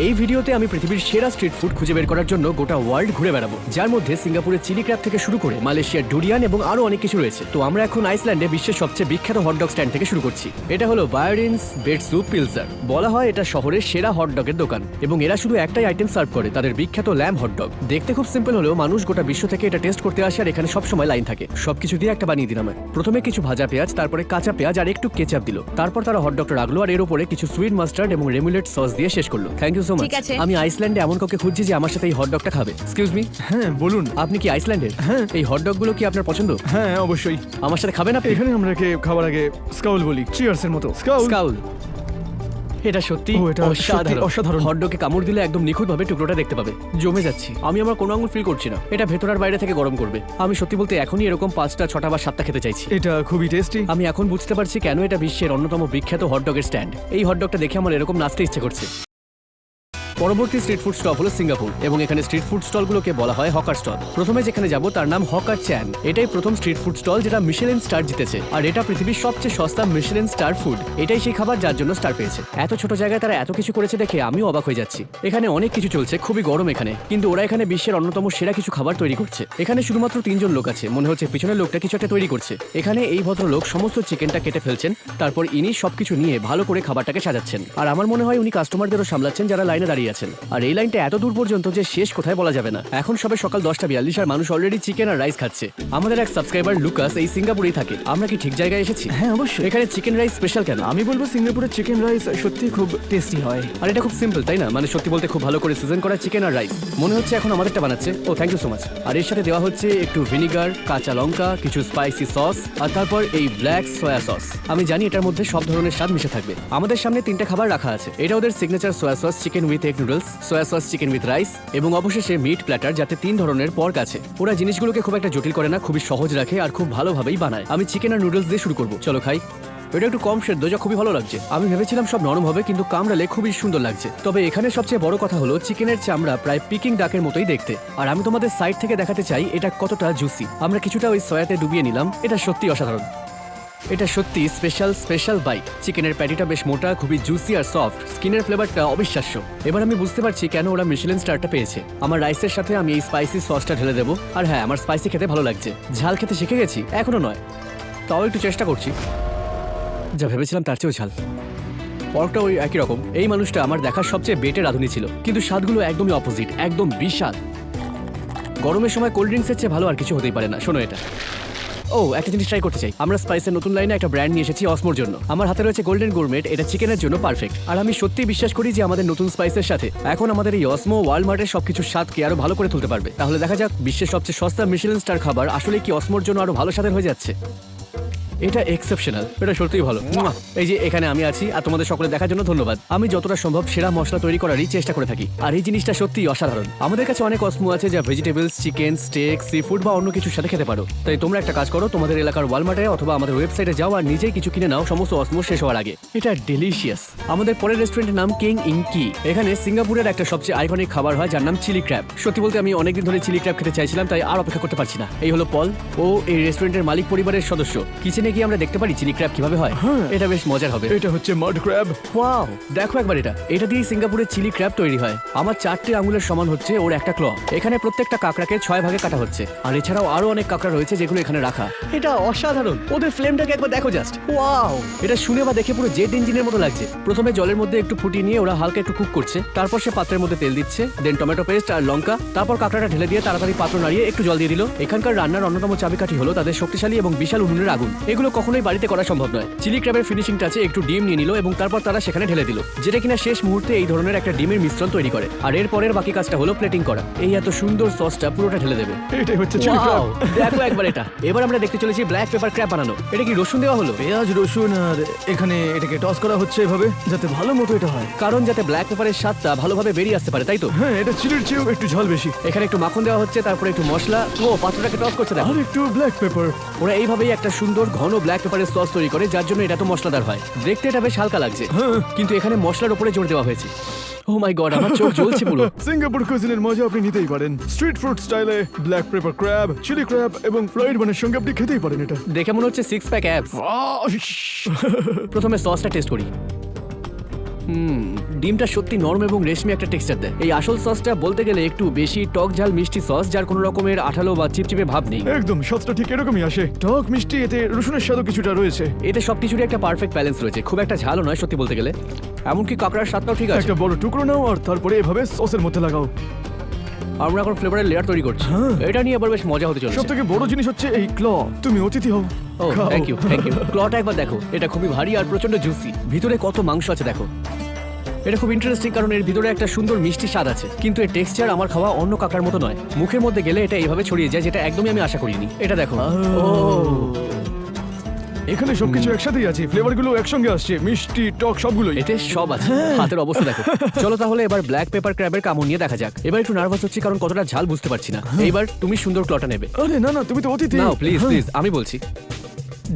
এই ভিডিওতে আমি পৃথিবীর সেরা স্ট্রিট ফুড খুঁজে বের করার জন্য গোটা ওয়ার্ল্ড ঘুরে বেড়াবো, যার মধ্যে সিঙ্গাপুরের চিলি ক্র্যাব থেকে শুরু করে মালয়েশিয়ার ডুরিয়ান এবং আরো অনেক কিছু রয়েছে। তো আমরা এখন আইসল্যান্ডে বিশ্বের সবচেয়ে বিখ্যাত হটডগ স্ট্যান্ড থেকে শুরু করছি। এটা হলো বায়োরিনস বেড স্যুপ পিলসার। বলা হয় এটা শহরের সেরা হটডগের দোকান এবং এরা শুধু একটাই আইটেম সার্ভ করে, তাদের বিখ্যাত ল্যাম্ব হটডগ। দেখতে খুব সিম্পল হলেও মানুষ গোটা বিশ্ব থেকে এটা টেস্ট করতে আসে আর এখানে সবসময় লাইন থাকে। সবকিছু দিয়ে একটা বানিয়ে দিলাম। প্রথমে কিছু ভাজা পেঁয়াজ, তারপরে কাঁচা পেঁয়াজ আর একটু কেচাপ দিল। তারপর তারা হটডগটা রাখলো আর এর উপরে কিছু সুইট মাস্টার্ড এবং রেমুলেট সস দিয়ে শেষ করলো। Thank you so much. আমি আইসল্যান্ডে এমন কাউকে খুঁজছি যে আমার সাথে এই হটডগটা খাবে। Excuse me. হ্যাঁ বলুন। আপনি কি আইসল্যান্ডের? হ্যাঁ। এই হটডগ গুলো কি আপনার পছন্দ? হ্যাঁ অবশ্যই। আমার সাথে খাবেন আপনি? এখানে আমরা খাবার আগে স্কাউল বলি, চিয়ার্স এর মতো। স্কাউল। স্কাউল। এটা সত্যি এটা সত্যি অসাধারণ। হটডগে কামড় দিলে একদম নিখুঁতভাবে টুকরোটা দেখতে পাবে। জমে যাচ্ছি। আমি আমার কোনো আঙুল ফিল করছি না। এটা ভেতর আর বাইরে থেকে গরম করবে। আমি সত্যি বলতে এখনই এরকম 5টা 6টা বা 7টা খেতে চাইছি। এটা খুবই টেস্টি। আমি এখন বুঝতে পারছি কেন এটা বিশ্বের অন্যতম বিখ্যাত হটডগের স্ট্যান্ড। এই হটডগটা দেখে আমার এরকম নাচতে ইচ্ছে করছে। পরবর্তী স্ট্রিট ফুড স্টপ হলো সিঙ্গাপুর এবং এখানে স্ট্রিট ফুড স্টলগুলোকে বলা হয় হকার স্টল। প্রথমে যেখানে যাব তার নাম হকার চ্যান। এটাই প্রথম স্ট্রিট ফুড স্টল যেটা মিশেলিন স্টার জিতেছে, আর এটা পৃথিবীর সবচেয়ে সস্তা মিশেলিন স্টার ফুড। এটাই সেই খাবার যার জন্য স্টার পেয়েছে। এত ছোট জায়গায় তারা এত কিছু করেছে দেখে আমিও অবাক হয়ে যাচ্ছি। এখানে অনেক কিছু চলছে, খুবই গরম এখানে, কিন্তু ওরা এখানে বিশ্বের অন্যতম সেরা কিছু খাবার তৈরি করছে। এখানে শুধুমাত্র 3জন লোক আছে, মনে হচ্ছে পিছনের লোকটা কিছু একটা তৈরি করছে। এখানে এই ভদ্রলোক সমস্ত চিকেনটা কেটে ফেলছেন, তারপর ইনি সবকিছু নিয়ে ভালো করে খাবারটাকে সাজাচ্ছেন। আর আমার মনে হয় উনি কাস্টমারদেরও সামলাচ্ছেন যারা লাইনে দাঁড়িয়ে আছেন। আর এই লাইনটা এত দূর পর্যন্ত যে শেষ কোথায় বলা যাবে না। এখন সবে সকাল 10:42 আর মানুষ অলরেডি চিকেন আর রাইস খাচ্ছে। আমাদের এক সাবস্ক্রাইবার লুকাস এই সিঙ্গাপুরেই থাকে। আমরা কি ঠিক জায়গায় এসেছি? হ্যাঁ অবশ্যই। এখানে চিকেন রাইস স্পেশাল কেন? আমি বলবো সিঙ্গাপুরের চিকেন রাইস সত্যি খুব টেস্টি হয়। আর এটা খুব সিম্পল, তাই না? মানে সত্যি বলতে খুব ভালো করে সিজন করা চিকেন আর রাইস। মনে হচ্ছে এখন আমাদেরটা বানাচ্ছে। ও থ্যাংক ইউ সো মাচ। আর এর সাথে দেওয়া হচ্ছে একটু ভিনিগার, কাঁচা লঙ্কা, কিছু স্পাইসি সস আর তারপর এই ব্ল্যাক সয়া সস। আমি জানি এটার মধ্যে সব ধরনের স্বাদ মিশে থাকবে। আমাদের সামনে 3টে খাবার রাখা আছে। এটা ওদের signature soya sauce chicken with egg noodles, soya sauce chicken with rice এবং অবশেষে মিট প্ল্যাটার, যাতে 3 ধরনের পর্ক আছে। ওরা জিনিসগুলোকে খুব একটা জটিল করে না, খুবই সহজ রাখে আর খুব ভালোভাবেই বানায়। আমি চিকেন আর নুডলস দিয়ে শুরু করবো। চলো খাই। এটা একটু কম সেদ্ধ, যা খুবই ভালো লাগছে। আমি ভেবেছিলাম সব নরম হবে, কিন্তু কামড়ালে খুবই সুন্দর লাগছে। তবে এখানে সবচেয়ে বড় কথা হলো চিকেনের চামড়া প্রায় পিকিং ডাকের মতোই দেখতে। আর আমি তোমাদের সাইড থেকে দেখাতে চাই এটা কতটা জুসি। আমরা কিছুটা ওই সয়াতে ডুবিয়ে নিলাম। এটা সত্যি অসাধারণ। এটা সত্যি স্পেশাল বাইট। চিকেনের প্যাটিটা বেশ মোটা, খুবই জুসি আর সফট। স্কিনের ফ্লেভারটা অবিশ্বাস্য। এবার আমি বুঝতে পারছি কেন ওরা মিশেলিন স্টারটা পেয়েছে। আমার রাইসের সাথে আমি এই স্পাইসি সসটা ঢেলে দেবো। আর হ্যাঁ, আমার স্পাইসি খেতে ভালো লাগছে। ঝাল খেতে শিখে গেছি, এখনো নয়, তাও একটু চেষ্টা করছি। যা ভেবেছিলাম তার চেয়েও ঝাল। পর্কটা ওই একই রকম। এই মানুষটা আমার দেখার সবচেয়ে বেটে রাঁধুনি ছিল, কিন্তু স্বাদগুলো একদমই অপোজিট, একদম বিশাল। গরমের সময় কোল্ড ড্রিঙ্কসের চেয়ে ভালো আর কিছু হতেই পারে না। শোনো এটা। ও, একটা জিনিস ট্রাই করতে চাই। আমরা স্পাইসের নতুন লাইনে একটা ব্র্যান্ড নিয়ে এসেছি অসমোর জন্য। আমার হাতে রয়েছে গোল্ডেন গুরমেট। এটা চিকেনের জন্য পারফেক্ট। আর আমি সত্যি বিশ্বাস করি যে আমাদের নতুন স্পাইসের সাথে এখন আমাদের এই অসমো ওয়ালমার্টের সবকিছু স্বাদকে আরো ভালো করে তুলতে পারবে। তাহলে দেখা যাক বিশ্বের সবচেয়ে সস্তা মিশেলিন স্টার খাবার আসলে কি অসমোর জন্য আরো ভালো স্বাদের হয়ে যাচ্ছে। এটা এক্সেপশনাল, এটা সত্যিই ভালো। এই যে এখানে আমি আছি আর তোমাদের সকলে দেখার জন্য ধন্যবাদ। আমি যতটা সম্ভব সেরা মশলা তৈরি করারই চেষ্টা করে থাকি, আর এই জিনিসটা সত্যিই অসাধারণ। আমাদের কাছে অনেক অসমো আছে যা vegetables, chicken, steak, seafood বা অন্য কিছুর সাথে খেতে পারো। তাই তোমরা একটা কাজ করো, তোমাদের এলাকার ওয়ালমার্টে অথবা আমাদের ওয়েবসাইটে যাও আর নিজেই কিছু কিনে নাও সমস্ত অসমো শেষ হওয়ার আগে। এটা ডেলিশিয়াস। আমাদের পরের রেস্টুরেন্টের নাম কিং ইনকি। এখানে সিঙ্গাপুরের একটা সবচেয়ে আইকনিক খাবার হয় যার নাম চিলি ক্র্যাব। সত্যি বলতে আমি অনেকদিন ধরে চিলি ক্র্যাব খেতে চাইছিলাম, তাই আর অপেক্ষা করতে পারছি না। এই হলো পল, ও এই রেস্টুরেন্টের মালিক পরিবারের সদস্য। কিচেনে গিয়ে আমরা দেখতে পারি চিলি ক্র্যাব কিভাবে হয়। এটা বেশ মজার হবে। এটা হচ্ছে মাড ক্র্যাব। ওয়াও, দেখো একবার এটা দিয়ে সিঙ্গাপুরের চিলি ক্র্যাব তৈরি হয়। আমার 4টে আঙুলের সমান হচ্ছে ওর একটা ক্ল। এখানে প্রত্যেকটা কাঁকড়াকে 6 ভাগে কাটা হচ্ছে, আর এছাড়াও আরো অনেক কাঁকড়া রয়েছে যেগুলো এখানে রাখা। এটা অসাধারণ। ওদের ফ্লেমটাকে একবার দেখো জাস্ট। ওয়াও, এটা শুনে বা দেখে পুরো জেট ইঞ্জিনের মতো লাগছে। প্রথমে জলের মধ্যে একটু ফুটিয়ে নিয়ে ওরা হালকা একটু কুক করছে, তারপর সে পাত্রের মধ্যে তেল দিচ্ছে, দেন টমেটো পেস্ট আর লঙ্কা, তারপর কাঁকড়াটা ঢেলে দিয়ে তাড়াতাড়ি পাত্র নাড়িয়ে একটু জল দিয়ে দিল। এখানকার রান্নার অন্যতম চাবিকাঠি হলো তাদের শক্তিশালী এবং বিশাল উনুনের আগুন। এগুলো কখনোই বাড়িতে করা সম্ভব নয়। চিলি ক্র্যাবের ফিনিশিং টাচে একটু ডিম নিয়ে নিল এবং তারপর তারা সেখানে ঢেলে দিল, যেটা কিনা শেষ মুহূর্তে এই ধরনের একটা ডিমের মিশ্রণ তৈরি করে। আর এর পরের বাকি কাজটা হলো প্লেটিং করা। এই এত সুন্দর সসটা পুরোটা ঢেলে দেবে। এটাই হচ্ছে চিলি ক্র্যাব। দেখো একবার এটা। এবার আমরা দেখতে চলেছি ব্ল্যাক পেপার ক্র্যাব বানানো। এটা কি রসুন দেওয়া হলো? পেঁয়াজ, রসুন আর এখানে এটাকে টস করা হচ্ছে এভাবে যাতে ভালো মতো এটা হয়। কারণ যাতে ব্ল্যাক পেপারের স্বাদটা ভালোভাবে বেরিয়ে আসতে পারে, তাই তো? হ্যাঁ, এটা চিলির চেয়েও একটু ঝাল বেশি। এখানে একটু মাখন দেওয়া হচ্ছে, তারপরে একটু মশলা। ও পাত্রটাকে টস করছে দেখো। আর একটু ব্ল্যাক পেপার। ওরা এইভাবেই একটা সুন্দর ঘন ব্ল্যাক পেপারের সস তৈরি করে, যার জন্য এটা তো মশলাদার হয়। দেখতে এটা বেশ হালকা লাগছে, কিন্তু এখানে মশলার উপরে জোর দেওয়া হয়েছে। ও মাই গড, আমার চোখ জ্বলছে পুরো। সিঙ্গাপুর কুজিনের মজা আপনি নিতেই পারেন। স্ট্রিট ফুড স্টাইলে black pepper crab, chilli crab এবং ফ্রাইড বানের সঙ্গে আপনি খেতেই পারেন এটা। দেখে মনে হচ্ছে 6 প্যাক অ্যাপস। প্রথমে সসটা টেস্ট করি। ডিমটা সত্যি নরম এবং রেশমি একটা টেক্সচার দেয়। এই আসল সসটা বলতে গেলে একটু বেশি টক ঝাল মিষ্টি সস, যার কোনো রকমের আঠালো বা চিপচিপে ভাব নেই। একদম স্বাদটা ঠিক এরকমই আসে, টক মিষ্টি, এতে রসুনের স্বাদও কিছুটা রয়েছে। এতে সবকিছুরই একটা পারফেক্ট ব্যালেন্স রয়েছে, খুব একটা ঝালও নয় সত্যি বলতে গেলে। এমনকি কাঁকড়ার স্বাদটাও ঠিক আছে। একটা বড় টুকরো নাও আর তারপরে এভাবে সসের মধ্যে লাগাও। আমরা এখন ফ্লেভারের লেয়ার তৈরি করছি, এটা নিয়ে আবার বেশ মজা হতে চলেছে। সব থেকে বড় জিনিস হচ্ছে এই ক্ল। তুমি অতিথি হও। ও খাও। Thank you thank you. ক্লটা একবার দেখো, এটা খুবই ভারী আর প্রচন্ড জুসি। ভিতরে কত মাংস আছে দেখো। এটা খুব ইন্টারেস্টিং কারণ এর ভিতরে একটা সুন্দর মিষ্টি স্বাদ আছে, কিন্তু এর টেক্সচার আমার খাওয়া অন্য কাঁকড়ার মতো নয়। মুখের মধ্যে গেলে এটা এইভাবে ছড়িয়ে যায়, যেটা একদমই আমি আশা করিনি। এটা দেখো। ও এখানে সবকিছু একসাথেই আছে, ফ্লেভারগুলো একসঙ্গে আসছে, মিষ্টি টক সবগুলোই। এতে সব আছে। হাতের অবস্থা দেখো। চলো তাহলে এবার ব্ল্যাক পেপার ক্র্যাবের কামড় নিয়ে দেখা যাক। এবার একটু নার্ভাস হচ্ছি কারণ কতটা ঝাল বুঝতে পারছি না। এইবার তুমি সুন্দর ক্লটা নেবে। আরে না না, তুমি তো অতিথি। নাও প্লিজ হ্যাঁ, প্লিজ, আমি বলছি।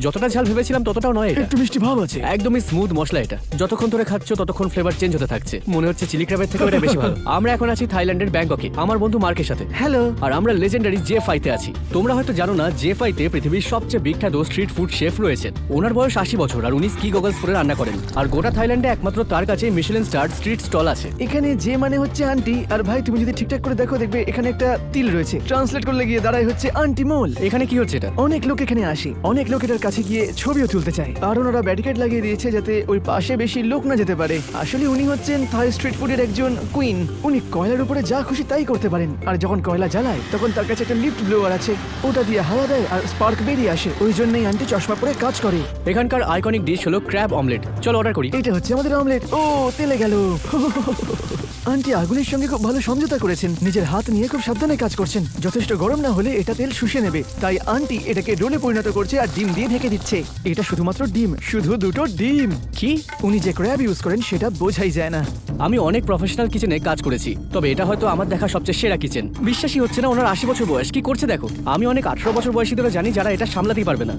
যতটা ঝাল ভেবেছিলাম ততটাও নয় এটা। একটু মিষ্টি ভাব আছে। একদমই স্মুথ মশলা এটা। যতক্ষণ ধরে খাচ্ছ ততক্ষণ ফ্লেভার চেঞ্জ হতে থাকছে। মনে হচ্ছে চিলি ক্র্যাবের থেকে এটা বেশি ভালো। আমরা এখন আছি থাইল্যান্ডের ব্যাংককে আমার বন্ধু মার্কের সাথে। হ্যালো। আর আমরা লেজেন্ডারি জে ফাইতে আছি। তোমরা হয়তো জানো না, জে ফাইতে পৃথিবীর সবচেয়ে বিখ্যাত স্ট্রিট ফুড শেফ রয়েছেন। ওনার বয়স 80 বছর আর উনি স্কি গগলস পরে রান্না করেন। আর গোটা থাইল্যান্ডে একমাত্র তার কাছে মিশেলিন স্টার স্ট্রিট স্টল আছে। এখানে যে মানে হচ্ছে আন্টি, আর ভাই তুমি যদি ঠিকঠাক করে দেখো দেখবে এখানে একটা তিল রয়েছে। ট্রান্সলেট করলে গিয়ে দাঁড়ায় হচ্ছে আন্টি মোল। এখানে কি হচ্ছে এটা? অনেক লোক এখানে আসে, অনেক লোক এটার কাছে গিয়ে ছবিও তুলতে চায়, আর ওনারা ব্যারিকেড লাগিয়ে দিয়েছে যাতে ওই পাশে বেশি লোক না যেতে পারে। আসলে উনি হচ্ছেন থাই স্ট্রিট ফুডের একজন কুইন। উনি কয়লার উপরে যা খুশি তাই করতে পারেন, আর যখন কয়লা জ্বালায় তখন তার কাছে একটা লিফট ব্লোয়ার আছে, ওটা দিয়ে হাওয়া দেয় আর স্পার্ক বেরিয়ে আসে। ওই জন্যই আন্টি চশমা পরে কাজ করে। এখানকার আইকনিক ডিশ হলো ক্র্যাব অমলেট। চলো অর্ডার করি। এটা হচ্ছে আমাদের অমলেট। ও তেলে গেল। আন্টি আগুনের সঙ্গে খুব ভালো সমঝোতা করেছেন, নিজের হাত নিয়ে খুব সাবধানে কাজ করছেন। যথেষ্ট গরম না হলে এটা তেল শুষে নেবে, তাই আন্টি এটাকে রোলে পরিণত করছে আর ডিম দিয়ে ঢেকে দিচ্ছে। এটা শুধুমাত্র ডিম, শুধু দুটো ডিম। কি? উনি যে ক্র্যাব ইউজ করেন সেটা বোঝাই যায় না। আমি অনেক প্রফেশনাল কিচেনে কাজ করেছি, তবে এটা হয়তো আমার দেখা সবচেয়ে সেরা কিচেন। বিশ্বাসই হচ্ছে না, ওনার 80 বছর বয়স, কি করছে দেখো। আমি অনেক 18 বছর বয়সীদেরও জানি যারা এটা সামলাতেই পারবে না।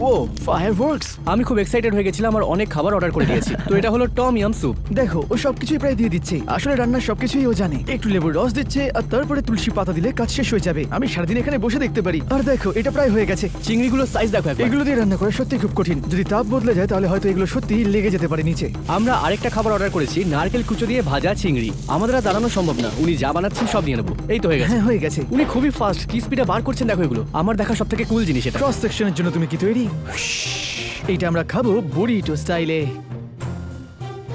ও ফায়ারওয়ার্কস। আমি খুব এক্সাইটেড হয়ে গেছিলাম আর অনেক খাবার অর্ডার করে দিয়েছি। তো এটা হলো টম ইয়াম স্যুপ। দেখো ও সবকিছুই প্রায় দিয়ে দিচ্ছে, আসলে রান্নার সবকিছুই ও জানে। একটু লেবুর রস দিচ্ছে আর তারপরে তুলসী পাতা দিলে কাজ শেষ হয়ে যাবে। আমি সারাদিন এখানে বসে দেখতে পারি। আর দেখো এটা প্রায় হয়ে গেছে। চিংড়িগুলোর সাইজ দেখো একবার। এগুলো দিয়ে রান্না করা সত্যি খুব কঠিন, যদি তাপ বদলে যায় তাহলে হয়তো এগুলো সত্যি লেগে যেতে পারে নিচে। আমরা আরেকটা খাবার অর্ডার করেছি, নারকেল কুচো দিয়ে ভাজা চিংড়ি। আমাদের আর দাঁড়ানো সম্ভব না, উনি যা বানাচ্ছেন সব নিয়ে নেবো। এই তো হয়ে গেছে। হ্যাঁ হয়ে গেছে। উনি খুবই ফাস্ট, কি স্পিডে বার করছেন দেখো। এগুলো আমার দেখা সব থেকে কুল জিনিস এটা। ক্রস সেকশনের জন্য তুমি কি তৈরি? এইটা আমরা খাবো বুরিটো স্টাইলে।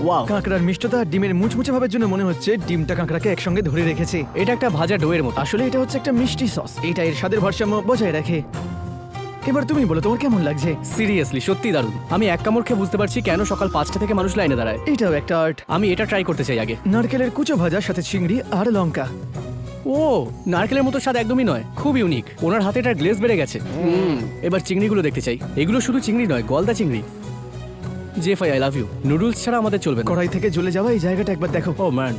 ওয়াও, কাঁকড়ার মিষ্টতা আর ডিমের মুচমুচে ভাবের জন্য মনে হচ্ছে ডিমটা কাঁকড়াকে একসঙ্গে ধরে রেখেছে। এটা একটা ভাজা ডোয়ের মতো। আসলে এটা হচ্ছে একটা মিষ্টি সস, এটা এর স্বাদের ভারসাম্য বজায় রাখে। এবার তুমি বলো তোমার কেমন লাগছে? সিরিয়াসলি সত্যি দারুণ। আমি এক কামড় খেয়ে বুঝতে পারছি কেন সকাল 5টা থেকে মানুষ লাইনে দাঁড়ায়। এটাও একটা আর্ট। আমি এটা ট্রাই করতে চাই আগে। নারকেলের কুচো ভাজা সাথে চিংড়ি আর লঙ্কা। ও, নারকেলের মতো স্বাদ একদমই নয়, খুব ইউনিক। ওনার হাতে এটার গ্লেজ বেড়ে গেছে। এবার চিংড়িগুলো দেখতে চাই। এগুলো শুধু চিংড়ি নয়, গলদা চিংড়ি। জেফাই আই লাভ ইউ। নুডলস ছাড়া আমাদের চলবে না। কড়াই থেকে জ্বলে যাওয়া এই জায়গাটা একবার দেখো। ও ম্যান,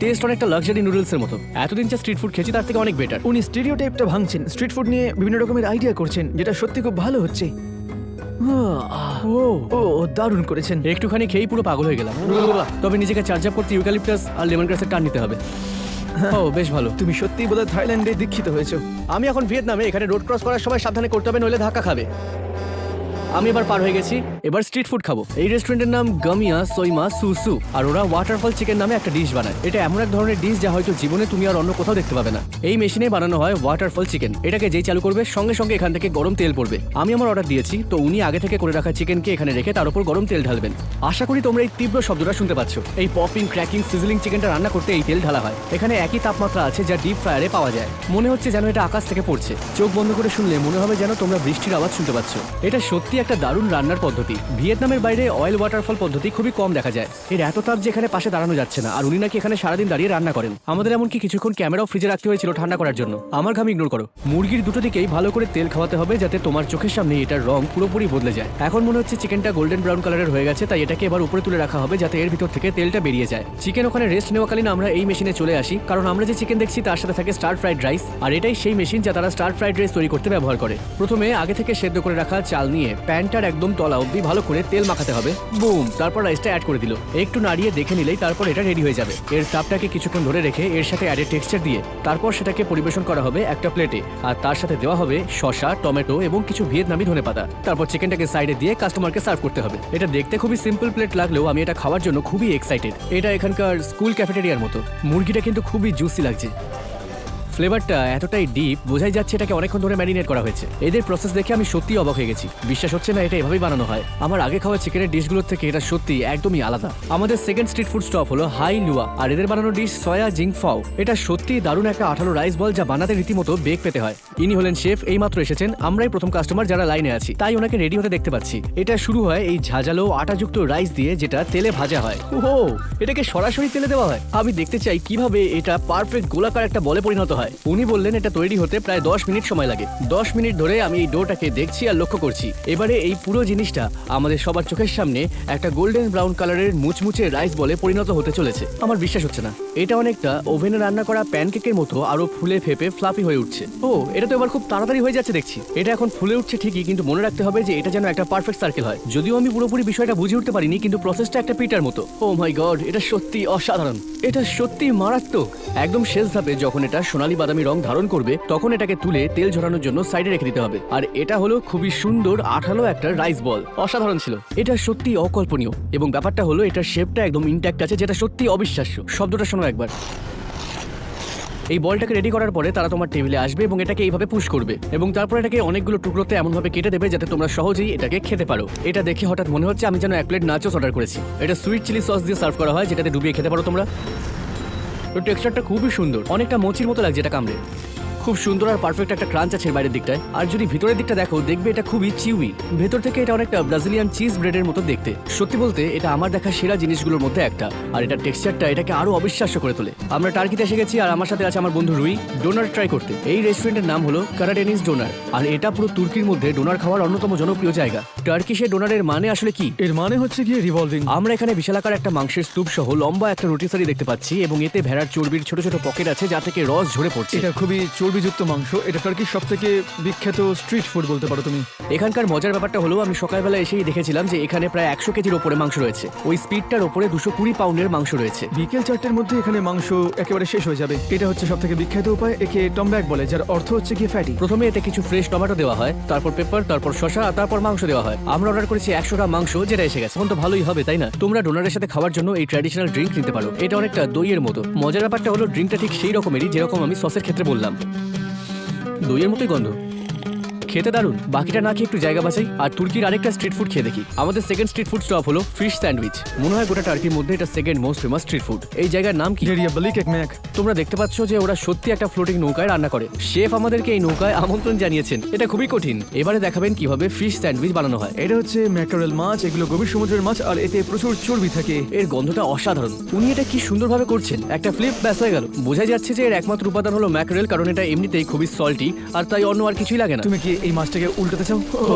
টেস্ট অনেকটা লাক্সারি নুডলসের মতো। এতদিন যা স্ট্রিট ফুড খেয়েছি তার থেকে অনেক বেটার। উনি স্টিরিওটাইপটা ভাঙছেন, স্ট্রিট ফুড নিয়ে বিভিন্ন রকমের আইডিয়া করছেন, যেটা সত্যি খুব ভালো হচ্ছে। ও ও দারুণ করেছেন। একটুখানি খেয়েই পুরো পাগল হয়ে গেলাম। তবে নিজেকে চার্জ আপ করতে ইউক্যালিপটাস আর লেমন গ্রাসের টান নিতে হবে। ও বেশ ভালো। তুমি সত্যিই বোধহয় থাইল্যান্ডে দীক্ষিত হয়েছো। আমি এখন ভিয়েতনামে। এখানে রোড ক্রস করার সময় সাবধানে করতে হবে, নইলে ধাক্কা খাবে। আমি এবার পার হয়ে গেছি, এবার স্ট্রিট ফুড খাবো। এই রেস্টুরেন্টের নাম গামিয়া সোইমা সুসু, আর ওরা ওয়াটারফল চিকেন নামে একটা ডিশ বানায়। এটা এমন এক ধরনের ডিশ যা হয়তো জীবনে তুমি আর অন্য কোথাও দেখতে পাবে না। এই মেশিনে বানানো হয় ওয়াটারফল চিকেন। এটাকে যেই চালু করবে সঙ্গে সঙ্গে এখান থেকে গরম তেল পড়বে। আমি আমার অর্ডার দিয়েছি, তো উনি আগে থেকে করে রাখা চিকেনকে এখানে রেখে তার উপর গরম তেল ঢালবেন। আশা করি তোমরা এই তীব্র শব্দটা শুনতে পাচ্ছ। এই পপিং, ক্র্যাকিং, সিজলিং চিকেনটা রান্না করতে এই তেল ঢালা হয়। এখানে একই তাপমাত্রা আছে যা ডিপ ফ্রায়ারে পাওয়া যায়। মনে হচ্ছে যেন এটা আকাশ থেকে পড়ছে। চোখ বন্ধ করে শুনলে মনে হবে যেন তোমরা বৃষ্টির আওয়াজ শুনতে পাচ্ছ। এটা সত্যি একটা দারুণ রান্নার পদ্ধতি। ভিয়েতনামের বাইরে অয়েল ওয়াটারফল পদ্ধতি খুবই কম দেখা যায়। এর এত তাপ যে এখানে পাশে দাঁড়ানো যাচ্ছে না। আর উনি নাকি এখানে সারাদিন দাঁড়িয়ে রান্না করেন। আমাদের এমনকি কিছুক্ষণ ক্যামেরাও ফ্রিজে রাখতে হয়েছিল ঠান্ডা করার জন্য। আমার ঘাম ইগনোর করো। মুরগির দুটো দিকেই ভালো করে তেল খাওয়াতে হবে যাতে তোমার চোখের সামনে এটার রং পুরোপুরি বদলে যায়। এখন মনে হচ্ছে চিকেনটা গোল্ডেন ব্রাউন কালারের হয়ে গেছে, তাই এটাকে এবার উপরে তুলে রাখা হবে যাতে এর ভিতর থেকে তেলটা বেরিয়ে যায়। চিকেন ওখানে রেস্ট নেওয়াকালীন আমরা এই মেশিনে চলে আসি, কারণ আমরা যে চিকেন দেখছি তার সাথে থাকে স্টার ফ্রাইড রাইস। আর এটাই সেই মেশিন যা তারা স্টার ফ্রাইড রাইস তৈরি করতে ব্যবহার করে। প্রথমে আগে থেকে সেদ্ধ করে রাখা চাল নিয়ে প্যানটার একদম তলা অবধি ভালো করে তেল মাখাতে হবে। বুম, তারপর রাইসটা অ্যাড করে দিল। একটু নাড়িয়ে দেখে নিলেই তারপর এটা রেডি হয়ে যাবে। এর তাপটাকে কিছুক্ষণ ধরে রেখে এর সাথে অ্যাডেড টেক্সচার দিয়ে তারপর সেটাকে পরিবেশন করা হবে একটা প্লেটে, আর তার সাথে দেওয়া হবে শসা, টমেটো এবং কিছু ভিয়েতনামি ধনেপাতা। তারপর চিকেনটাকে সাইডে দিয়ে কাস্টমারকে সার্ভ করতে হবে। এটা দেখতে খুবই সিম্পল প্লেট লাগলেও আমি এটা খাওয়ার জন্য খুবই এক্সাইটেড। এটা এখানকার স্কুল ক্যাফেটেরিয়ার মতো। মুরগিটা কিন্তু খুবই জুসি লাগছে। ফ্লেভারটা এতটাই ডিপ, বোঝাই যাচ্ছে এটাকে অনেকক্ষণ ধরে ম্যারিনেট করা হয়েছে। এদের প্রসেস দেখে আমি সত্যি অবাক হয়ে গেছি। বিশ্বাস হচ্ছে না এটা এভাবেই বানানো হয়। আমার আগে খাওয়া চিকেনের ডিশগুলোর থেকে এটা সত্যি একদমই আলাদা। আমাদের সেকেন্ড স্ট্রিট ফুড স্টপ হলো হাই লুয়া, আর এদের বানানো ডিশ সয়া জিং ফাও। এটা সত্যি দারুণ একটা আঠালো রাইস বল, যা বানাতে রীতিমতো বেক পেতে হয়। ইনি হলেন শেফ, এইমাত্র এসেছেন। আমরাই প্রথম কাস্টমার যারা লাইনে আছি, তাই ওনাকে রেডি হতে দেখতে পাচ্ছি। এটা শুরু হয় এই ঝাঁঝালো আটাযুক্ত রাইস দিয়ে, যেটা তেলে ভাজা হয়। ও, এটাকে সরাসরি তেলে দেওয়া হয়। আমি দেখতে চাই কিভাবে এটা পারফেক্ট গোলাকার একটা বলে পরিণত হয়। উনি বললেন এটা তৈরি হতে প্রায় 10 মিনিট সময় লাগে। 10 মিনিট ধরে আমি এই ডোটাকে দেখছি আর লক্ষ্য করছি। এবারে এই পুরো জিনিসটা আমাদের সবার চোখের সামনে একটা গোল্ডেন ব্রাউন কালারের মুচমুচে রাইস বলে পরিণত হতে চলেছে। আমার বিশ্বাস হচ্ছে না। এটা অনেকটা ওভেনে রান্না করা প্যানকেকের মতো আরো ফুলে ফেপে ফ্লাফি হয়ে উঠছে। ও, এটা তো এবার খুব তাড়াতাড়ি হয়ে যাচ্ছে দেখছি। এটা এখন ফুলে উঠছে ঠিকই, কিন্তু মনে রাখতে হবে যে এটা যেন একটা পারফেক্ট সার্কেল হয়। যদিও আমি পুরোপুরি বিষয়টা বুঝে উঠতে পারিনি, কিন্তু প্রসেসটা একটা পিটার মতো। ও মাই গড, এটা সত্যি অসাধারণ। এটা সত্যি মারাত্মক। একদম শেষ ধাপে যখন এটা সোনালী বাদামি রং ধারণ করবে, তখন এটাকে তুলে তেল ঝরানোর জন্য সাইডে রেখে দিতে হবে। আর এটা হলো খুবই সুন্দর আঠালো একটা রাইস বল। অসাধারণ ছিল। এটা সত্যি অকল্পনীয়। এবং ব্যাপারটা হলো এটার শেপটা একদম ইনট্যাক্ট আছে, যেটা সত্যি অবিশ্বাস্য। শব্দটা শোনো একবার। এই বলটাকে রেডি করার পরে তারা তোমার টেবিলে আসবে এবং এটাকে এইভাবে পুশ করবে, এবং তারপর এটাকে অনেকগুলো টুকরোতে এমনভাবে কেটে দেবে যাতে তোমরা সহজেই এটাকে খেতে পারো। এটা দেখে হঠাৎ মনে হচ্ছে আমি যেন 1 প্লেট নাচোস অর্ডার করেছি। এটা সুইট চিলি সস দিয়ে সার্ভ করা হয়, যেটাতে ডুবিয়ে খেতে পারো তোমরা। তো টেক্সচারটা খুবই সুন্দর, অনেকটা মোচির মতো লাগছে এটা কামড়ে। খুব সুন্দর আর পারফেক্ট একটা ক্রাঞ্চ আছে বাইরের দিকটায়। আর যদি ভিতরের দিকটা দেখো, দেখবে এটা খুবই চিউই। ভেতর থেকে এটা অনেকটা ব্রাজিলিয়ান চিজ ব্রেডের মতো দেখতে। সত্যি বলতে এটা আমার দেখা সেরা জিনিসগুলোর মধ্যে একটা। আর এটা টেক্সচারটা এটাকে আরো অবিশ্বাস্য করে তোলে। আমরা টার্কিতে এসে গেছি, আর আমার সাথে আছে আমার বন্ধু রুই। ডোনার ট্রাই করতে। এই রেস্টুরেন্টের নাম হলো কারাডেনিস ডোনার, আর এটা পুরো তুর্কির মধ্যে ডোনার খাওয়ার অন্যতম জনপ্রিয় জায়গা। টার্কিশে ডোনারের মানে আসলে কি? এর মানে হচ্ছে গিয়ে রিভলভিং। আমরা এখানে বিশালাকার একটা মাংসের স্তূপ সহ লম্বা একটা রোটিসারি দেখতে পাচ্ছি, এবং এতে ভেড়ার চর্বির ছোট ছোট পকেট আছে, যা থেকে রস ঝরে পড়ছে। এটা খুবই চর্বিযুক্ত মাংস। এটা টার্কির সবথেকে বিখ্যাত স্ট্রিট ফুড বলতে পারো তুমি। এখানকার মজার ব্যাপারটা হলো আমি সকালবেলা এসেই দেখেছিলাম যে এখানে প্রায় 100 কেজির ওপরে মাংস রয়েছে। ওই স্পিডটার ওপরে 220 পাউন্ডের মাংস রয়েছে। বিকেল 4টের মধ্যে এখানে মাংস একেবারে শেষ হয়ে যাবে। এটা হচ্ছে সবথেকে বিখ্যাত উপায়। একে টমব্যাক বলে, যার অর্থ হচ্ছে গিয়ে ফ্যাটি। প্রথমে এতে কিছু ফ্রেশ টমেটো দেওয়া হয়, তারপর পেপার, তারপর শসা, আর তারপর মাংস দেওয়া হয়। আমরা অর্ডার করেছি 100 গ্রাম মাংস, যেটা এসে গেছে। এখন তো ভালোই হবে, তাই না? তোমরা ডোনারের সাথে খাওয়ার জন্য এই ট্র্যাডিশনাল ড্রিঙ্ক নিতে পারো। এটা অনেকটা দইয়ের মতো। মজার ব্যাপারটা হলো ড্রিঙ্কটা ঠিক সেই রকমেরই যেরকম আমি সসের ক্ষেত্রে বললাম। দইয়ের মতোই গন্ধ, খেতে দারুণ। বাকিটা না খেয়ে একটু জায়গা বাঁচাই আর তুর্কির আরেকটা স্ট্রিট ফুড খেয়ে দেখি। আমাদের সেকেন্ড স্ট্রিট ফুড স্টপ হলো ফিশ স্যান্ডউইচ। মনে হয় গোটা টার্কির মধ্যে এটা second most famous street food. এই জায়গার নাম কি? ডেরিয়া বালিক এক ম্যাক। তোমরা দেখতে পাচ্ছ যে ওরা সত্যি একটা ফ্লোটিং নৌকায় রান্না করে। শেফ আমাদেরকে এই নৌকায় আমন্ত্রণ জানিয়েছেন। এটা খুবই কঠিন। এবারে দেখাবেন কিভাবে ফিশ স্যান্ডউইচ বানানো হয়। এটা হচ্ছে ম্যাকারেল মাছ। এগুলো গভীর সমুদ্রের মাছ, আর এতে প্রচুর চর্বি থাকে। এর গন্ধটা অসাধারণ। উনি এটা কি সুন্দরভাবে করছেন। একটা ফ্লিপ ব্যাস হয়ে গেল। বোঝাই যাচ্ছে যে এর একমাত্র উপাদান হলো ম্যাকারেল, কারণ এটা এমনিতেই খুবই সল্টি, আর তাই অন্য আর কিছুই লাগে না। তুমি কি এই মাছটাকে উল্টাতে চাও?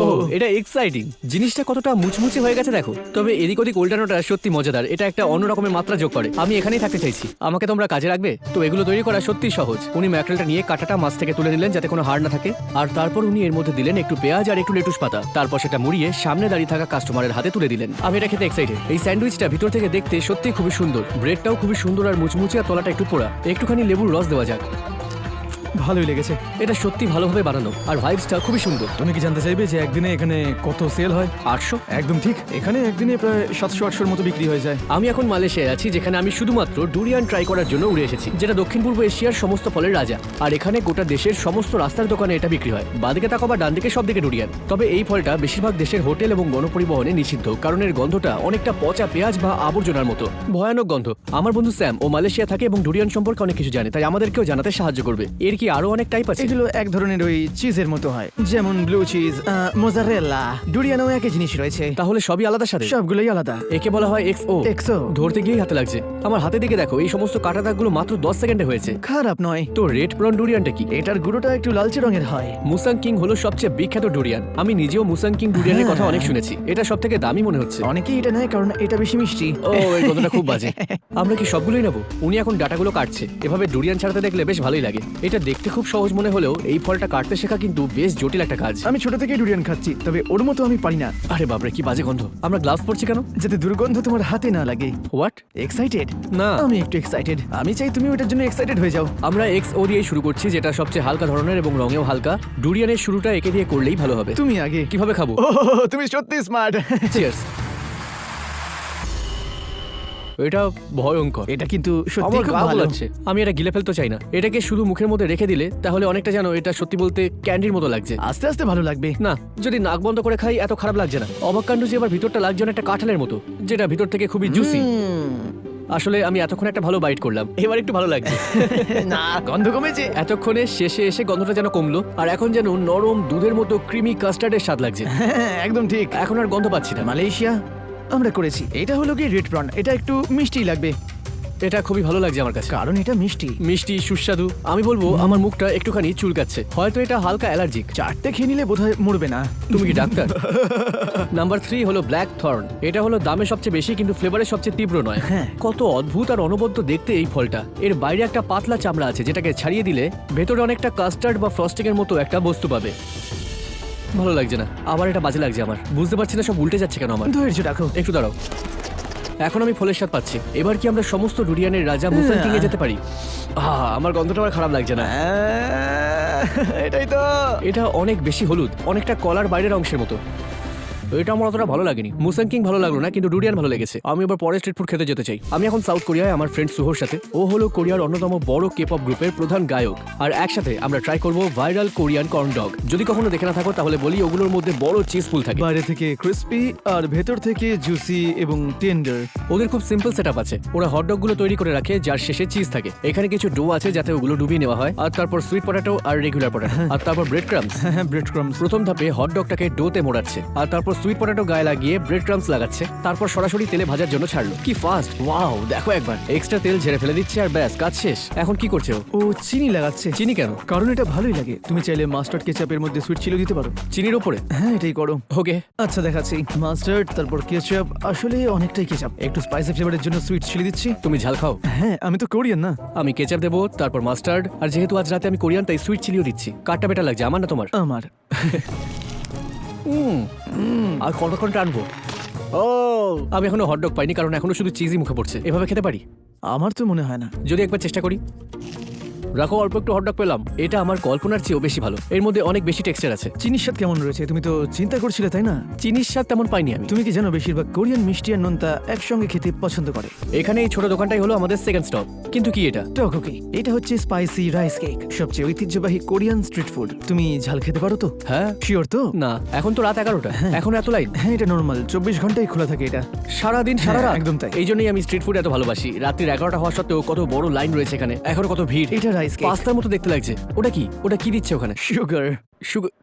এটা এক্সাইটিং। জিনিসটা কতটা মুচমুচে হয়ে গেছে দেখো। তবে এদিক ওদিক উল্টানোটা সত্যি মজাদার। এটা একটা অন্য রকমের মাত্রা যোগ করে। আমি এখানেই থাকতে চাইছি। আমাকে তোমরা কাজে রাখবে তো? এগুলো তৈরি করা সত্যি সহজ। উনি ম্যাকরেলটা নিয়ে কাটাটা মাছ থেকে তুলে দিলেন যাতে কোনো হাড় না থাকে, আর তারপর উনি এর মধ্যে দিলেন একটু পেঁয়াজ আর একটু লেটুস পাতা। তারপর সেটা মুড়িয়ে সামনে দাঁড়িয়ে থাকা কাস্টমারের হাতে তুলে দিলেন। আমি এটা খেতে এক্সাইটেড। এই স্যান্ডউইচটা ভিতর থেকে দেখতে সত্যি খুবই সুন্দর। ব্রেডটাও খুবই সুন্দর আর মুচমুচে, আর তলাটা একটু পোড়া। একটুখানি লেবুর রস দেওয়া যাক। ভালোই লেগেছে। এটা সত্যি ভালোভাবে বানানো, আর ভাইবসটা খুবই সুন্দর। তুমি কি জানতে চাইবে যে একদিনে এখানে কত সেল হয়? 800। একদম ঠিক। এখানে একদিনে প্রায় 700-800-র মতো বিক্রি হয়ে যায়। আমি এখন মালয়েশিয়ায় আছি, যেখানে আমি শুধুমাত্র ডুরিয়ান ট্রাই করার জন্য উড়ে এসেছি, যেটা দক্ষিণ পূর্ব এশিয়ার সমস্ত ফলের রাজা। আর এখানে গোটা দেশের সমস্ত রাস্তার দোকানে এটা বিক্রি হয়। বাদিকে তাকাও বা ডান দিকে, সব দিকে ডুরিয়ান। তবে এই ফলটা বেশিরভাগ দেশের হোটেল এবং গণপরিবহনে নিষিদ্ধ, কারণ এর গন্ধটা অনেকটা পচা পেঁয়াজ বা আবর্জনার মতো ভয়ানক গন্ধ। আমার বন্ধু স্যাম ও মালয়েশিয়া থাকে এবং ডুরিয়ান সম্পর্কে অনেক কিছু জানে, তাই আমাদেরকেও জানাতে সাহায্য করবে। এর কি আরো অনেক টাইপ আছে? এগুলো এক ধরনের ওই চিজের মতো হয়, যেমন ব্লু চিজ, মোজারেলা। ডুরিয়ানও একই জিনিস রয়েছে। তাহলে সবই আলাদা স্বাদের? সবগুলোই আলাদা। একে বলা হয় XO। XO। ধরতে গিয়েই হাতে লাগছে। আমার হাতে দিকে দেখো, এই সমস্ত কাটা দাগগুলো মাত্র 10 সেকেন্ডে হয়েছে। খারাপ নয়। তো রেড প্রন ডুরিয়ানটা কি? এটার গুঁড়োটা একটু লালচে রঙের হয়। মুসাং কিং হলো সবচেয়ে বিখ্যাত ডুরিয়ান। আমি নিজেও মুসাং কিং ডুরিয়ানের কথা অনেক শুনেছি। এটা সবথেকে দামি মনে হচ্ছে। অনেকেই এটা নেয় কারণ এটা বেশি মিষ্টি। ও, এই কথাটা খুব বাজে। আমরা কি সবগুলোই নেবো? উনি এখন ডাটাগুলো কাটছে। এভাবে ডুরিয়ান ছাড়াতে দেখলে বেশ ভালোই লাগে। এটা দেখতে খুব সহজ মনে হলেও এই ফলটা কাটতে শেখা কিন্তু বেশ জটিল একটা কাজ। আমি ছোট থেকেই ডুরিয়ান খাচ্ছি, তবে ওর মতো আমি পারি না। আরে বাবরে, কি বাজে গন্ধ। আমরা গ্লাভস পরছি কেন? যাতে দুর্গন্ধ তোমার হাতে না লাগে। হোয়াট? এক্সাইটেড? না। আমি একটু এক্সাইটেড। আমি চাই তুমি ওটার জন্য এক্সাইটেড হয়ে যাও। আমরা XO দিয়ে শুরু করছি, যেটা সবচেয়ে হালকা ধরনের এবং রঙেও হালকা। ডুরিয়ানের শুরুটা একে দিয়ে করলেই ভালো হবে। তুমি আগে। কিভাবে খাবো? ও তুমি সত্যি স্মার্ট। চিয়ার্স। এটা ভয়ঙ্কর। এটা কিন্তু সত্যি আমার খুব গা ভালো। গোলাচ্ছে। আমি এটা গিলে ফেলতে চাই না। এটাকে শুধু মুখের মধ্যে রেখে দিলে তাহলে অনেকটা যেন এটা সত্যি বলতে ক্যান্ডির মতো লাগছে। আস্তে আস্তে ভালো লাগবে। না, যদি নাক বন্ধ করে খাই এত খারাপ লাগছে না। অবাক কাণ্ড যে এবার ভিতরটা লাগছে একটা কাঁঠালের মতো, যেটা ভিতর থেকে খুবই জুসি। আসলে আমি এতক্ষণ একটা ভালো বাইট করলাম, এবার একটু ভালো লাগছে। না, গন্ধ কমেছে। এতক্ষণে শেষে এসে গন্ধটা যেন কমলো, আর এখন যেন নরম দুধের মতো ক্রিমি কাস্টার্ডের স্বাদ লাগছে। হ্যাঁ, একদম ঠিক। এখন আর গন্ধ পাচ্ছি না। মালয়েশিয়া আমরা করেছি। এটা হলো কি রেড প্রন। এটা একটু মিষ্টি লাগবে, এটা খুবই ভালো লাগছে আমার কাছে। কারণ এটা মিষ্টি। মিষ্টি, সুস্বাদু। আমি বলবো আমার মুখটা একটুখানি চুলকাচ্ছে, হয়তো এটা হালকা অ্যালার্জিক। চারটে খেয়ে নিলে বোধহয় মরবে না। তুমি কি ডাক্তার? নাম্বার 3 হলো ব্ল্যাক থর্ন। এটা হলো দামে সবচেয়ে বেশি কিন্তু ফ্লেভারে সবচেয়ে তীব্র নয়। হ্যাঁ। কত অদ্ভুত আর অনবদ্য দেখতে এই ফলটা। এর বাইরে একটা পাতলা চামড়া আছে, যেটাকে ছাড়িয়ে দিলে ভেতরে অনেকটা কাস্টার্ড বা ফ্রস্টিং এর মতো একটা বস্তু পাবে। ভালো লাগছে না, আবার এটা বাজে লাগছে আমার। বুঝতে পারছি না সব উল্টে যাচ্ছে কেন আমার। ধৈর্য রাখো। একটু দাঁড়াও, এখন আমি ফলের স্বাদ পাচ্ছি। এবার কি আমরা সমস্ত ডুরিয়ানের রাজা মুসান কিং এ যেতে পারি? আমার গন্ধটা আমার খারাপ লাগছে না। এটাই তো। এটা অনেক বেশি হলুদ, অনেকটা কলার বাইরের অংশের মতো। এটা আমার অতটা ভালো লাগেনি। মুসান কিং ভালো লাগলো না, কিন্তু ডুরিয়ান ভালো লেগেছে। আমি এবার পরে স্ট্রিট ফুড খেতে যেতে চাই। আমি এখন সাউথ কোরিয়ায় আমার ফ্রেন্ড সুহোর সাথে। ও হলো কোরিয়ার অন্যতম বড় K-pop গ্রুপের প্রধান গায়ক, আর একসাথে আমরা ট্রাই করব ভাইরাল কোরিয়ান কর্ন ডগ। যদি কখনো দেখে না থাকো তাহলে বলি, ওগুলোর মধ্যে বড় চিজ ফুল থাকে। বাইরে থেকে ক্রিস্পি আর ভেতর থেকে জুসি এবং টেন্ডার। ওদের খুব সিম্পল সেটআপ আছে। ওরা হটডগ গুলো তৈরি করে রাখে যার শেষে চিজ থাকে। এখানে কিছু ডো আছে যাতে ওগুলো ডুবিয়ে নেওয়া হয়, আর তারপর সুইট পটেটো আর রেগুলার পটেটো, আর তারপর ব্রেড ক্রাম্বস। হ্যাঁ, ব্রেড ক্রাম্বস। প্রথম ধাপে হটডগটাকে ডোতে মোড়াচ্ছে, আর তারপর সুইট পটেটো গায়ে লাগিয়ে ব্রেড ক্রাম্বস লাগাচ্ছে, তারপর সরাসরি তেলে ভাজার জন্য ছাড়লো। কি ফাস্ট! ওয়াও, দেখো একবার। এক্সট্রা তেল ঝেড়ে ফেলে দিচ্ছে আর ব্যাস, কাজ শেষ। এখন কি করছে ও? ও চিনি লাগাচ্ছে। চিনি কেন? কারণ এটা ভালোই লাগে। তুমি চাইলে মাস্টার্ড কেচাপের মধ্যে সুইট চিলি দিতে পারো। চিনির ওপরে? হ্যাঁ, এটাই করো। ওকে। আচ্ছা, দেখাচ্ছি। মাস্টার্ড, তারপর কেচাপ, আসলে অনেকটাই কেচাপ। একটু স্পাইসি ফ্লেভারের জন্য সুইট চিলি দিচ্ছি। তুমি ঝাল খাও? হ্যাঁ, আমি তো কোরিয়ান না। আমি কেচাপ দেবো, তারপর মাস্টার্ড, আর যেহেতু আজ রাতে আমি কোরিয়ান তাই সুইট চিলিও দিচ্ছি। কাটটা বেটা লাগছে আমার না তোমার? আমার। আর কতক্ষণ টানবো? ও, আমি এখনো হটডগ পাইনি, কারণ এখনো শুধু চিজই মুখে পড়ছে। এভাবে খেতে পারি? আমার তো মনে হয় না। যদি একবার চেষ্টা করি। রাখো, অল্প একটু হটডগ পেলাম। এটা আমার কল্পনার চেয়েও বেশি ভালো। এর মধ্যে অনেক বেশি টেক্সচার আছে। চিনির স্বাদ কেমন রয়েছে? তুমি তো চিন্তা করছিলে, তাই না? চিনির স্বাদ তেমন পাইনি আমি। তুমি কি জানো বেশিরভাগ কোরিয়ান মিষ্টি আর নোনতা একসঙ্গে খেতে পছন্দ করে? এখানে এই ছোট দোকানটাই হলো আমাদের সেকেন্ড স্টপ। কিন্তু কি এটা? টকোকি। এটা হচ্ছে স্পাইসি রাইস কেক, সবচেয়ে ঐতিহ্যবাহী কোরিয়ান স্ট্রিট ফুড। তুমি ঝাল খেতে পারো তো? হ্যাঁ। শিওর তো? না, এখন তো রাত 11টা, এখন এত লাইন। হ্যাঁ, এটা নর্মাল 24 ঘন্টাই খোলা থাকে এটা। সারাদিন সারা হ্যাঁ, রাত? একদম তাই। এই জন্যই আমি স্ট্রিট ফুড এত ভালোবাসি। রাত্রির 11টা হওয়া সত্ত্বেও কত বড় লাইন রয়েছে এখানে, এখন কত ভিড়। এটা রাইস কেক। পাস্তার মতো দেখতে লাগছে। ওটা কি? ওটা কি দিচ্ছে ওখানে? সুগার।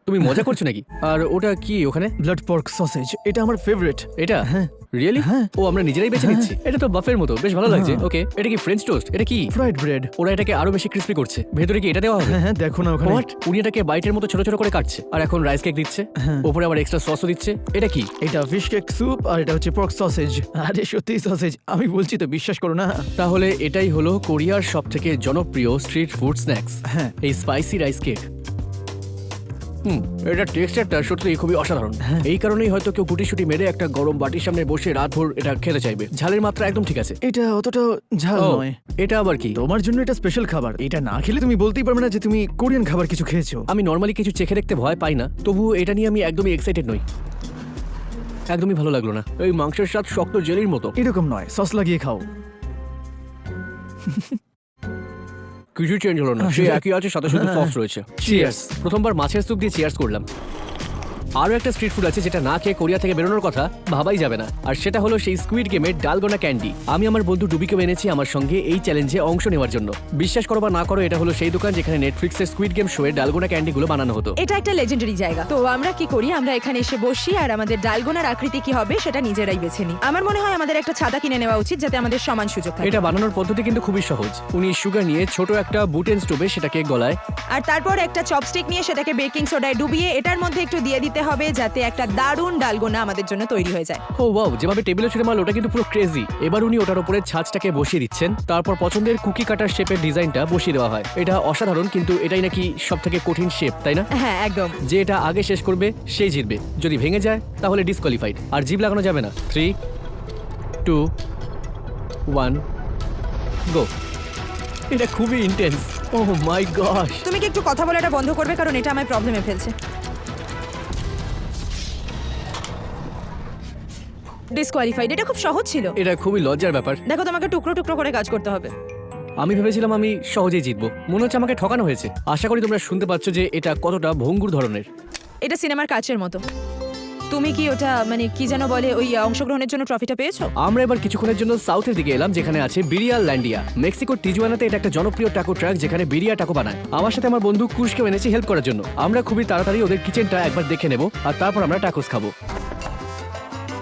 তুমি মজা করছো নাকি? আর ওটা কি ওখানে? Blood pork sausage. এটা আমার ফেভারিট। এটা? হ্যাঁ। রিয়েলি? হ্যাঁ। ও, আমরা নিজেরাই বেছে নিচ্ছি। এটা তো বাফের মতো, বেশ ভালো লাগছে। ওকে, এটা কি ফ্রেঞ্চ টোস্ট? এটা কি? Fried bread. ওরা এটাকে আরো বেশি ক্রিস্পি করছে। ভেতরে কি এটা দেওয়া হবে? হ্যাঁ, দেখো না ওখানে। হোয়াট? উনি এটাকে বাইটের মতো ছোট ছোট করে কাটছে, আর এখন রাইস কেক দিচ্ছে। উপরে আবার এক্সট্রা সসও দিচ্ছে। এটা কি? এটা ফিশ কেক স্যুপ, আর এটা হচ্ছে পর্ক সসেজ। আরে সত্যি সসেজ, আমি বলছি তো, বিশ্বাস করো না। তাহলে এটাই হলো কোরিয়ার সবথেকে জনপ্রিয় স্ট্রিট ফুড স্ন্যাক্স। হ্যাঁ। এই স্পাইসি রাইস কেক। এটা টেক্সচারটা সত্যি খুবই অসাধারণ। এই কারণেই হয়তো কেউ গুটিসুটি মেরে একটা গরম বাটির সামনে বসে রাতভর এটা খেতে চাইবে। ঝালের মাত্রা একদম ঠিক আছে। এটা অতটা ঝাল ও, নয়। এটা আবার কি? তোমার জন্য এটা স্পেশাল খাবার। এটা না খেলে তুমি বলতেই পারবে না যে তুমি কোরিয়ান খাবার কিছু খেয়েছো। আমি নর্মালি কিছু চেখে দেখতে ভয় পাই না, তবু এটা নিয়ে আমি একদমই এক্সাইটেড নই। একদমই ভালো লাগলো না। এই মাংসের স্বাদ শক্ত জেলির মতো। এরকম নয়, সস লাগিয়ে খাও। কিছু চেঞ্জ হলো না, সে একই আছে, সাথে শুধু সস রয়েছে। Cheers. প্রথমবার মাছের স্যুপ দিয়ে চিয়ার্স করলাম। আরো একটা স্ট্রিট ফুড আছে যেটা না খেয়ে কোরিয়া থেকে বেরোনোর কথা ভাবাই যাবে না, আর সেটা হলো সেই স্কুইড গেমের ডালগোনা ক্যান্ডি। আমি আমার বন্ধু ডুবিকে এনেছি আমার সঙ্গে এই চ্যালেঞ্জে অংশ নেওয়ার জন্য। বিশ্বাস করো বা না করো, এটা হলো সেই দোকান যেখানে নেটফ্লিক্সের স্কুইড গেম শোয়ে ডালগোনা ক্যান্ডি গুলো বানানো হতো। এটা একটা লেজেন্ডারি জায়গা। তো আমরা কি করি, আমরা এখানে এসে বসি আর আমাদের ডালগোনার আকৃতি কি হবে সেটা নিজেরাই বেছে নিই। আমার মনে হয় আমাদের একটা ছাতা কিনে নেওয়া উচিত যাতে আমাদের সমান সুযোগ থাকে। এটা বানানোর পদ্ধতি কিন্তু খুবই সহজ। উনি সুগার নিয়ে ছোট একটা বুটেন স্টোভে সেটাকে গলায়, আর তারপর একটা চপস্টিক নিয়ে সেটাকে বেকিং সোডায় ডুবিয়ে এটার মধ্যে একটু দিয়ে দিতে দিতে হবে যাতে একটা দারুণ ডালগোনা আমাদের জন্য তৈরি হয়ে যায়। ও ওয়াও, যেভাবে টেবিলে ছুঁড়ে মারল ওটা কিন্তু পুরো ক্রেজি। এবার উনি ওটার উপরে ছাঁচটাকে বসিয়ে দিচ্ছেন, তারপর পছন্দের কুকি কাটার শেপের ডিজাইনটা বসিয়ে দেওয়া হয়। এটা অসাধারণ, কিন্তু এটাই নাকি সবথেকে কঠিন শেপ, তাই না? হ্যাঁ একদম। যে এটা আগে শেষ করবে সেই জিতবে, যদি ভেঙে যায় তাহলে ডিসকোয়ালিফাইড, আর জিভ লাগানো যাবে না। 3, 2, 1, গো। এটা খুবই ইন্টেন্স। ওহ মাই গশ। তুমি কি একটু কথা বলে এটা বন্ধ করবে, কারণ এটা আমার প্রবলেমে ফেলছে। ডিসকোয়ালিফাইড। এটা খুব সহজ ছিল। এটা খুবই লজ্জার ব্যাপার। দেখো, তোমাকে টুকরো টুকরো করে কাজ করতে হবে। আমি ভেবেছিলাম আমি সহজেই জিতবো, মনে হচ্ছে আমাকে ঠকানো হয়েছে। আশা করি তোমরা শুনতে পাচ্ছ যে এটা কতটা ভঙ্গুর ধরনের। এটা সিনেমার কাচের মতো। তুমি কি ওটা মানে কি যেন বলে ওই অংশগ্রহণের জন্য ট্রফিটা পেয়েছো? আমরা এবার কিছুক্ষণের জন্য সাউথের দিকে এলাম, যেখানে আছে বিরিয়া ল্যান্ডিয়া। মেক্সিকোর টিজুয়ানাতে এটা একটা জনপ্রিয় টাকো ট্রাক যেখানে বিরিয়া টাকো বানায়। আমার সাথে আমার বন্ধু কুশকে এনেছি হেল্প করার জন্য। আমরা খুবই তাড়াতাড়ি ওদের কিচেনটা একবার দেখে নেব, আর তারপর আমরা টাকোস খাবো।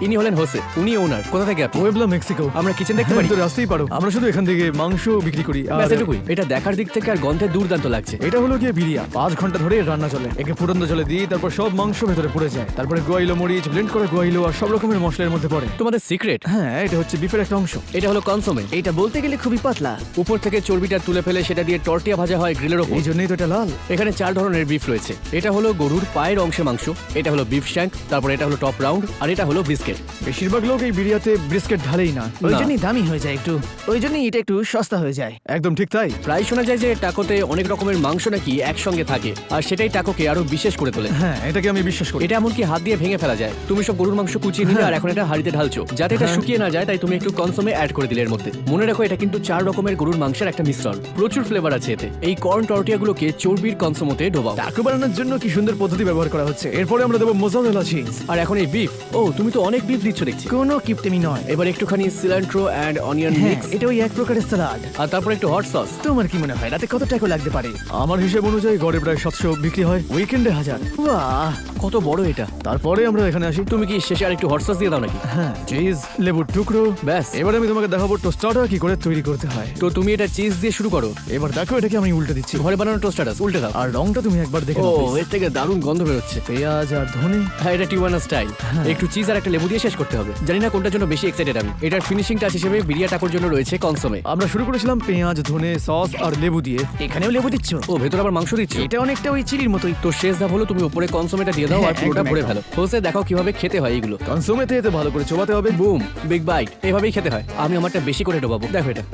ইনি হলেন হোসে, উনি ওনার। কোথা থেকে আপনি? ওয়েবলা, মেক্সিকো। আমরা কিচেন দেখতে পারি? তো আসতেই পারো। আমরা শুধু এখান থেকে মাংস বিক্রি করি। আর ব্যাস এটুকুই। এটা দেখার দিক থেকে আর গন্ধে দুর্দান্ত লাগছে। এটা হলো গিয়ে বিরিয়া। 5 ঘন্টা ধরে এর রান্না চলে। একে ফুটন্ত জলে দিই, তারপর সব মাংস ভেতরে পড়ে যায়। তারপরে গোয়াইলো মরিচ, ব্লেন্ড করা গোয়াইলো আর সব রকমের মশলার মধ্যে পড়ে। তোমাদের সিক্রেট? হ্যাঁ, এটা হচ্ছে বিফের একটা অংশ। এটা হলো কনসোমে। এটা বলতে গেলে খুবই পাতলা। উপর থেকে চর্বিটা তুলে ফেলে সেটা দিয়ে টর্টিয়া ভাজা হয় গ্রিলের ওপর। এই জন্যই তো এটা লাল। এখানে 4 ধরনের বিফ রয়েছে। এটা হলো গরুর পায়ের অংশে মাংস, এটা হলো বিফ শ্যাঙ্ক, তারপর এটা হলো টপ রাউন্ড, আর এটা হলো বিস্কেট। বেশিরভাগ লোক এই বিরিয়াতে ব্রিস্কেট ঢালেই না। ওই না। জন্যই দামি হয়ে যায় একটু। ওই জন্যই এটা একটু সস্তা হয়ে যায়। একদম ঠিক তাই। প্রায় শোনা যায় যে টাকোতে অনেক রকমের মাংস নাকি একসঙ্গে থাকে, আর সেটাই টাকোকে আরো বিশেষ করে তোলে। হ্যাঁ, এটাকে আমি বিশ্বাস করি। এটা এমনকি হাত দিয়ে ভেঙে ফেলা যায়। তুমি সব গরুর মাংস কুচিয়ে নিলে আর এখন এটা হাঁড়িতে ঢালছো, যাতে এটা শুকিয়ে না যায়, তাই তুমি একটু কনসোমে অ্যাড করে দিলে এর মধ্যে। মনে রাখো, এটা কিন্তু 4 রকমের গরুর মাংসের একটা মিশ্রণ। প্রচুর ফ্লেভার আছে এতে। এই কর্ন টর্টিয়াগুলোকে চর্বির কনসোমোতে ডোবাও। টাকো বানানোর জন্য কি সুন্দর পদ্ধতি ব্যবহার করা হচ্ছে। এরপরে আমরা দেবো মোজারেলা চিজ। আর এখন এই বিফ। ও, তুমি তো অনেক বিফ দিচ্ছ দেখছি। কোনো কিপটেমি নয়। এবার একটুখানি সিলান্ট্রো অ্যান্ড অনিয়ন হ্যাঁ, মিক্স, এটা ওই এক প্রকারের সালাড। আর তারপর একটু হট সস। তোমার কি মনে হয় রাতে কত টাকা লাগতে পারে? আমার হিসেব অনুযায়ী গড়ে প্রায় 700 বিক্রি হয়, উইকেন্ডে 1000। বাহ, কত বড় এটা! তারপরে আমরা এখানে আসি। তুমি কি শেষে আর একটু হট সস দিয়ে দাও নাকি? হ্যাঁ, চিজ, লেবুর টুকরো। ব্যাস। এবারে আমি তোমাকে দেখাবো টোস্টাটা কি করে তৈরি করতে হয়। তো তুমি এটা চিজ দিয়ে শুরু করো। এবার দেখো, এটাকে আমি উল্টে দিচ্ছি। ঘরে বানানো টোস্টাটাস উল্টে দাও। আর রংটা তুমি একবার দেখে ও, নাও, please। এর থেকে দারুণ গন্ধ বেরোচ্ছে। পেঁয়াজ আর ধনে। হ্যাঁ, এটা টিওয়ানা স্টাইল। একটু চিজ আর একটা লেবু দিয়ে শেষ করতে হবে। জানি না কোনটার জন্য বেশি এক্সাইটেড আমি। এটার ফিনিশিং টাচ হিসেবে বিরিয়া টাকোর জন্য রয়েছে কনসোমে। আমরা শুরু করেছিলাম পেঁয়াজ, ধনে, সস আর লেবু দিয়ে। এখানেও লেবু দিচ্ছ? ও, ভেতর আবার মাংস দিচ্ছ? এটা অনেকটা ওই চিলির মতোই। তো শেষ ধাপ হলো তুমি উপরে কনসোমেটা দিয়ে দাও আর হ্যাঁ, পুরোটা একদম, ভরে একদম। ফেলো। হোসে দেখাও কিভাবে খেতে হয় এগুলো। কনসোমেতে এতে ভালো করে চোবাতে হবে। Broom, big byte. এভাবেই খেতে হয়। আমি আমারটা বেশি করে ডোবাবো। দেখো এটা।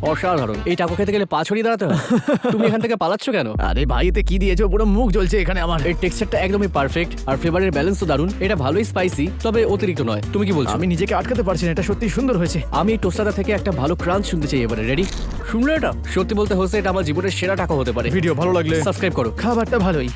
অসাধারণ। এই টাকো খেতে গেলে পা ছড়িয়ে দাঁড়াতে হয়। তুমি এখান থেকে পালাচ্ছ কেন? আরে ভাই, এতে কি দিয়েছো? পুরো মুখ জ্বলছে এখানে আমার। এর টেক্সচারটা একদমই পারফেক্ট, আর ফ্লেভারের ব্যালেন্স তো দারুণ। এটা ভালোই স্পাইসি, তবে অতিরিক্ত নয়। তুমি কি বলছো? আমি নিজেকে আটকাতে পারছি না, এটা সত্যি সুন্দর হয়েছে। আমি এই টোস্টাটা থেকে একটা ভালো ক্রাঞ্চ শুনতে চাই এবারে। রেডি? শুনলে এটা? সত্যি বলতে হচ্ছে এটা আমার জীবনের সেরা টাকো হতে পারে। ভিডিও ভালো লাগলে সাবস্ক্রাইব করো। খাবারটা ভালোই।